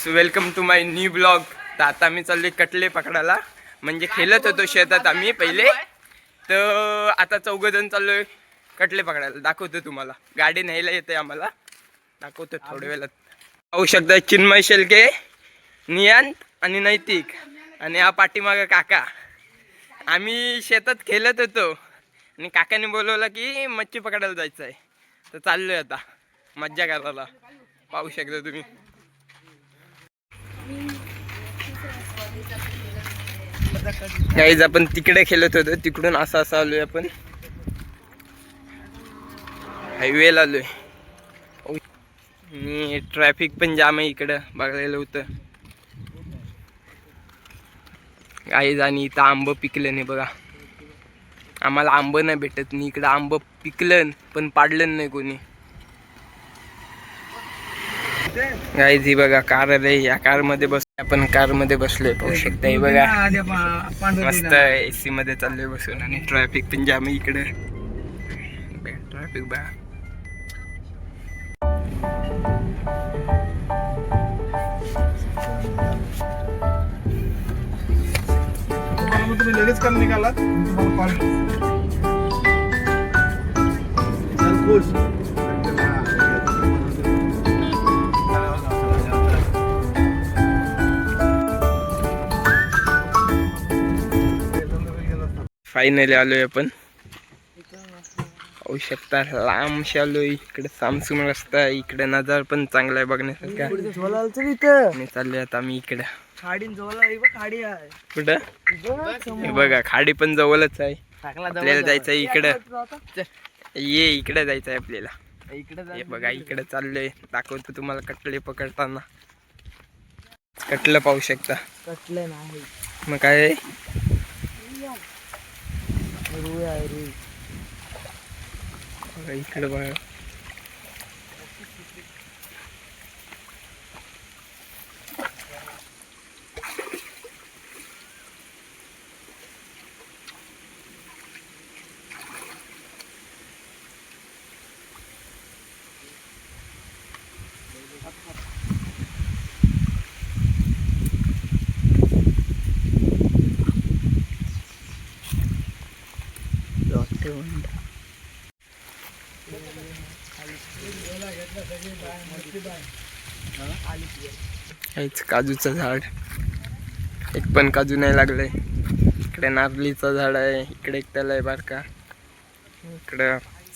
Welcome to my new blog. तर आता आम्ही चाललोय कटले पकडायला. म्हणजे खेळत होतो शेतात आम्ही पहिले, तर आता 4 जण चाललोय कटले पकडायला. दाखवतो तुम्हाला, गाडी न्यायला येते आम्हाला, दाखवतो थोड्या वेळात. पाहू शकता चिन्मय शेलके, नियांत आणि नैतिक आणि हा पाठीमागं काका. आम्ही शेतात खेळत होतो आणि काकाने बोलवलं की मच्छी पकडायला जायचं आहे, तर चाललोय आता मज्जा करायला. पाहू शकता तुम्ही. गाईज आपण तिकडे खेळत होतो, तिकडून असं आलोय आपण हायवेला आलोय. मी ट्रॅफिक पण जाम आहे इकडं, बघायला होतं गाईज. आणि इथं आंब पिकलं नाही बघा, आम्हाला आंब नाही भेटत नाही इकडं. आंब पिकलं पण पाडलं नाही कोणी. गाईज ही बघा कार आहे, या कार मध्ये आपण कार मध्ये बसलोय, पाहू शकता. हे बघा मस्त एसी मध्ये चाललोय बसून. आणि ट्रॅफिक पण जाम आहे इकडे, ट्रॅफिक बघा. तुम्ही लगेच काम निघालात, फायनली आलोय आपण, पाहू शकता. लांबशी आलोय इकडे, सामसूम रस्ता आहे इकडे, नजारा पण चांगला आहे बघण्यासारखा. आणि चाललोय आता आम्ही इकडे. कुठं हे बघा, खाडी पण जवळच आहे. आपल्याला जायचं आहे इकडं, ये इकडे जायचं आहे आपल्याला. हे बघा इकडे चाललोय, दाखवतो तुम्हाला कटले पकडताना. कटलं पाहू शकता. कटलं नाही मग काय इकडे बघा. हेच काजूचं झाड, एक पण काजू नाही लागलंय. इकडे नारळीचं झाड आहे, इकडे एक त्याला आहे बारका, इकडे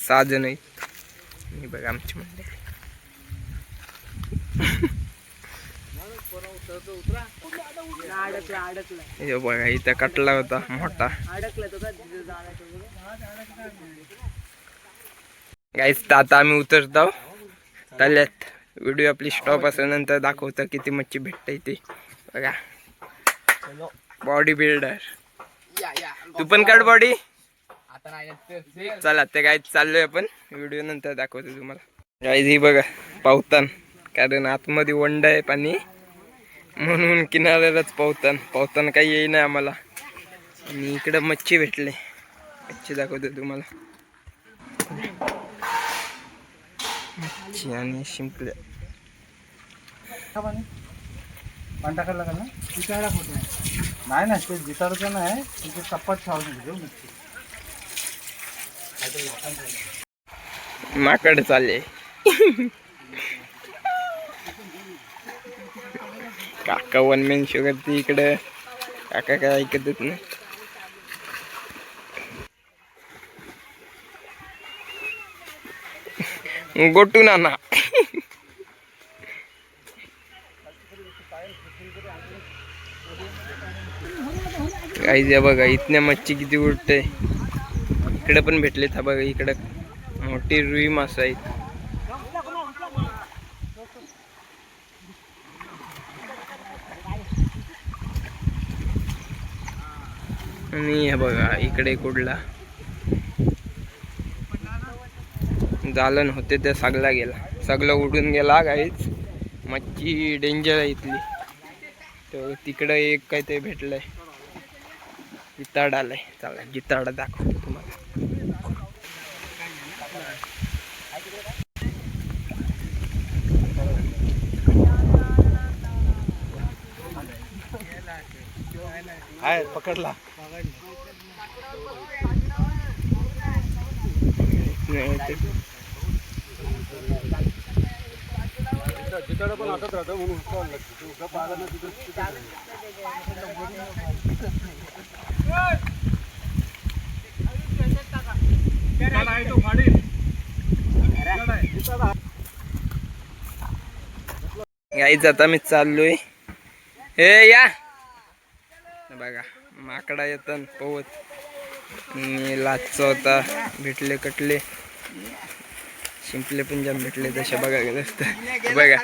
6 जण आहेत. हे बघा आमची मंडळी. हे बघा इथं कटला होता मोठा. गाईस आता आम्ही उतरतो तल्यात. व्हिडिओ आपली स्टॉप असल्यानंतर दाखवतं किती मच्छी भेटते ते बघा. बॉडी बिल्डर, तू पण काढ बॉडी. चला ते गाईज चाललोय आपण, व्हिडिओ नंतर दाखवतो तुम्हाला. गाईज ही बघा पावतान, कारण आतमध्ये वंड आहे पाणी म्हणून किनाऱ्यालाच पावतान काही येई नाही आम्हाला. आणि इकडं मच्छी भेटले, मच्छी दाखवतो तुम्हाला. मच्छी आणि शिंपल्या. पाणी टाकायला लागेल ना, विचारायला फोटो नाही ना, ते जितारचं नाही, तिथे चप्पट ठेवायचं. माकड चालले. काका 1 मेन शो करते इकडं, काका काय ऐकतच नाही. गोटू नाना. गाईज बघा इथल्या मच्छी किती उडते. इकडे पण भेटले था बघा, इकडं मोठी रुई मासा आहेत. आणि हे बघा इकडे कुठला जालन होते ते सगळा गेला, सगळं उडून गेला काहीच. मच्छी डेंजर आहे इथली. तर तिकडं एक काय ते भेटलंय, जिताड आलाय. चला जिताड दाखव तुम्हाला. आहे पकडला. पण हातात राहतं म्हणून गाईच आता मी चाललोय. हे या बघा माकडा येतात पोहत. लाचचा होता, भेटले कटले, शिंपले पण जाम भेटले तसे बघा गेलं असतं. बघा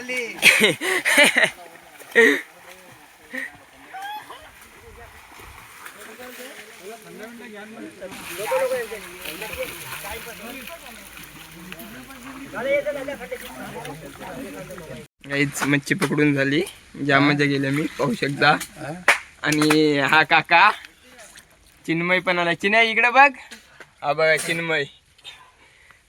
काहीच मच्छी पकडून झाली, जाम मजा गेल्या मी पाहू शकता. आणि हा काका चिन्मय पण आला. चिन्मय इकडे बघ. हा बघा चिन्मय.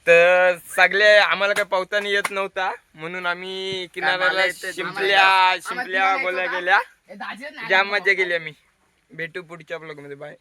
तर सगळे आम्हाला काय पावताना येत नव्हता म्हणून आम्ही किनाऱ्याला शिंपल्या गोल्या गेल्या. जाम मजा गेली आम्ही. भेटू पुढच्या ब्लॉग मध्ये. बाय.